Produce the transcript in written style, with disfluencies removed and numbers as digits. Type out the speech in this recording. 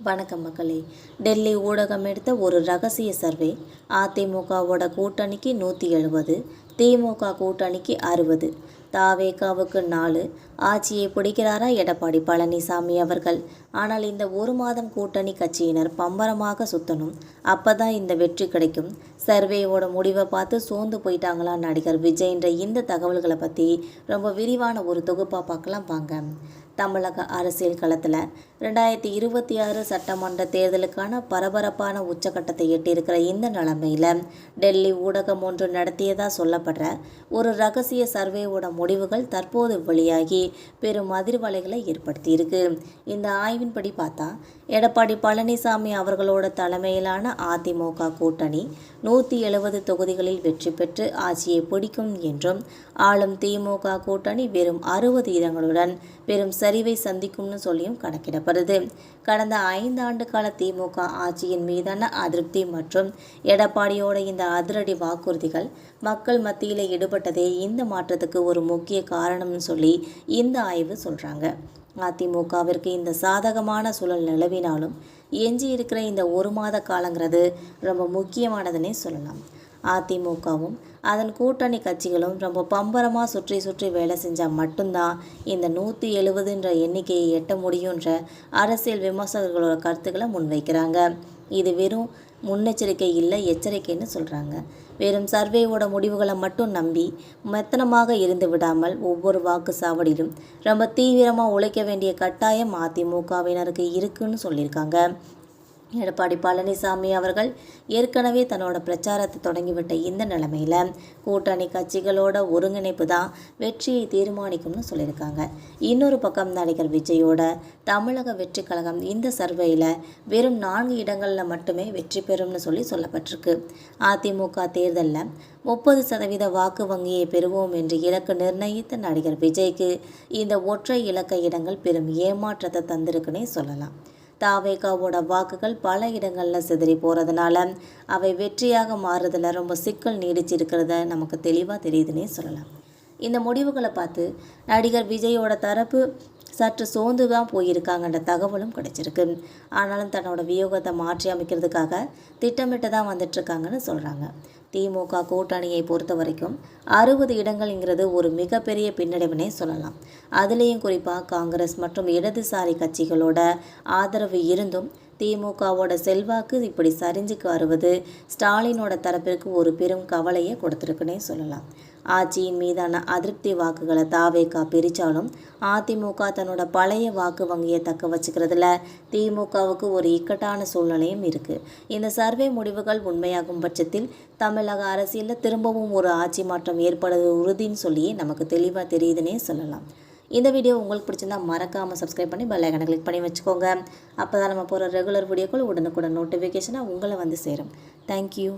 வணக்கம் மக்களே. டெல்லி ஊடகம் எடுத்த ஒரு ரகசிய சர்வே. அதிமுகவோட கூட்டணிக்கு 170, திமுக கூட்டணிக்கு 60, தாவேகாவுக்கு 4. ஆட்சியை பிடிக்கிறாரா எடப்பாடி பழனிசாமி அவர்கள்? ஆனால் இந்த ஒரு மாதம் கூட்டணி கட்சியினர் பம்பரமாக சுத்தணும், அப்பதான் இந்த வெற்றி கிடைக்கும். சர்வேயோட முடிவை பார்த்து சோர்ந்து போயிட்டாங்களா நடிகர் விஜய்ன்ற இந்த தகவல்களை பற்றி ரொம்ப விரிவான ஒரு தொகுப்பாக பார்க்கலாம் வாங்க. தமிழக அரசியல் களத்தில் 2026 சட்டமன்ற தேர்தலுக்கான பரபரப்பான உச்சக்கட்டத்தை எட்டியிருக்கிற இந்த நிலைமையில் டெல்லி ஊடகம் ஒன்று நடத்தியதாக சொல்லப்படுற ஒரு ரகசிய சர்வேவோட முடிவுகள் தற்போது வெளியாகி பெரும் அதிர்வலைகளை ஏற்படுத்தியிருக்கு. இந்த ஆய்வின்படி பார்த்தா எடப்பாடி பழனிசாமி அவர்களோட தலைமையிலான அதிமுக கூட்டணி 170 தொகுதிகளில் வெற்றி பெற்று ஆட்சியை பிடிக்கும் என்றும், ஆளும் திமுக கூட்டணி வெறும் 60 இடங்களுடன் பெரும் சரிவை சந்திக்கும்னு சொல்லியும் கணக்கிடப்படுது. கடந்த 5 ஆண்டு கால திமுக ஆட்சியின் மீதான அதிருப்தி மற்றும் எடப்பாடியோட இந்த அதிரடி வாக்குறுதிகள் மக்கள் மத்தியில் ஈடுபட்டதே இந்த மாற்றத்துக்கு ஒரு முக்கிய காரணம்னு சொல்லி இந்த ஆய்வு சொல்றாங்க. அதிமுகவிற்கு இந்த சாதகமான சூழல் நிலவினாலும் எஞ்சி இருக்கிற இந்த ஒரு மாத காலங்கிறது ரொம்ப முக்கியமானதுன்னே சொல்லலாம். அதிமுகவும் அதன் கூட்டணி கட்சிகளும் ரொம்ப பம்பரமாக சுற்றி சுற்றி வேலை செஞ்சால் மட்டும்தான் இந்த 170ன்ற எண்ணிக்கையை எட்ட முடியுன்ற அரசியல் விமர்சகர்களோட கருத்துக்களை முன்வைக்கிறாங்க. இது வெறும் முன்னெச்சரிக்கை இல்லை, எச்சரிக்கைன்னு சொல்கிறாங்க. வெறும் சர்வேவோட முடிவுகளை மட்டும் நம்பி மெத்தனமாக இருந்து விடாமல் ஒவ்வொரு வாக்கு சாவடியிலும் ரொம்ப தீவிரமாக உழைக்க வேண்டிய கட்டாயம் அதிமுகவினருக்கு இருக்குன்னு சொல்லியிருக்காங்க. எடப்பாடி பழனிசாமி அவர்கள் ஏற்கனவே தன்னோட பிரச்சாரத்தை தொடங்கிவிட்ட இந்த நிலைமையில் கூட்டணி கட்சிகளோட ஒருங்கிணைப்பு தான் வெற்றியை தீர்மானிக்கும்னு சொல்லியிருக்காங்க. இன்னொரு பக்கம் நடிகர் விஜயோட தமிழக வெற்றி கழகம் இந்த சர்வேயில் வெறும் 4 இடங்களில் மட்டுமே வெற்றி பெறும்னு சொல்லப்பட்டிருக்கு. அதிமுக தேர்தலில் 30% வாக்கு வங்கியை பெறுவோம் என்று இலக்கு நிர்ணயித்த நடிகர் விஜய்க்கு இந்த ஒற்றை இலக்க இடங்கள் பெரும் ஏமாற்றத்தை தந்திருக்குன்னே சொல்லலாம். தாவேகாவோட வாக்குகள் பல இடங்களில் சிதறி போகிறதுனால அவை வெற்றியாக மாறுறதுல ரொம்ப சிக்கல் நீடிச்சிருக்கிறத நமக்கு தெளிவாக தெரியுதுன்னே சொல்லலாம். இந்த முடிவுகளை பார்த்து நடிகர் விஜயோட தரப்பு சற்று சோர்ந்து தான் போயிருக்காங்கன்ற தகவலும் கிடைச்சிருக்கு. ஆனாலும் தன்னோட வியூகத்தை மாற்றி அமைக்கிறதுக்காக திட்டமிட்டு தான் வந்துட்டுருக்காங்கன்னு சொல்கிறாங்க. திமுக கூட்டணியை பொறுத்த வரைக்கும் 60 இடங்கள்ங்கிறது ஒரு மிகப்பெரிய பின்னடைவுனே சொல்லலாம். அதுலேயும் குறிப்பாக காங்கிரஸ் மற்றும் இடதுசாரி கட்சிகளோட ஆதரவு இருந்தும் திமுகவோட செல்வாக்கு இப்படி சரிஞ்சுக்கு வருவது ஸ்டாலினோட தரப்பிற்கு ஒரு பெரும் கவலையை கொடுத்துருக்குன்னே சொல்லலாம். ஆட்சியின் மீதான அதிருப்தி வாக்குகளை தாவேகா பிரித்தாலும் அதிமுக தன்னோட பழைய வாக்கு வங்கியை தக்க வச்சுக்கிறதுல திமுகவுக்கு ஒரு இக்கட்டான சூழ்நிலையும் இருக்குது. இந்த சர்வே முடிவுகள் உண்மையாகும் பட்சத்தில் தமிழக அரசியலில் திரும்பவும் ஒரு ஆட்சி மாற்றம் ஏற்படுவது உறுதின்னு சொல்லி நமக்கு தெளிவாக தெரியுதுன்னே சொல்லலாம். இந்த வீடியோ உங்களுக்கு பிடிச்சிருந்தா மறக்காமல் சப்ஸ்கிரைப் பண்ணி பெல் ஐகானை கிளிக் பண்ணி வச்சுக்கோங்க. அப்போ தான் நம்ம போகிற ரெகுலர் வீடியோக்கள் உடனுக்குடன் நோட்டிஃபிகேஷனாக உங்களை வந்து சேரும். தேங்க்யூ.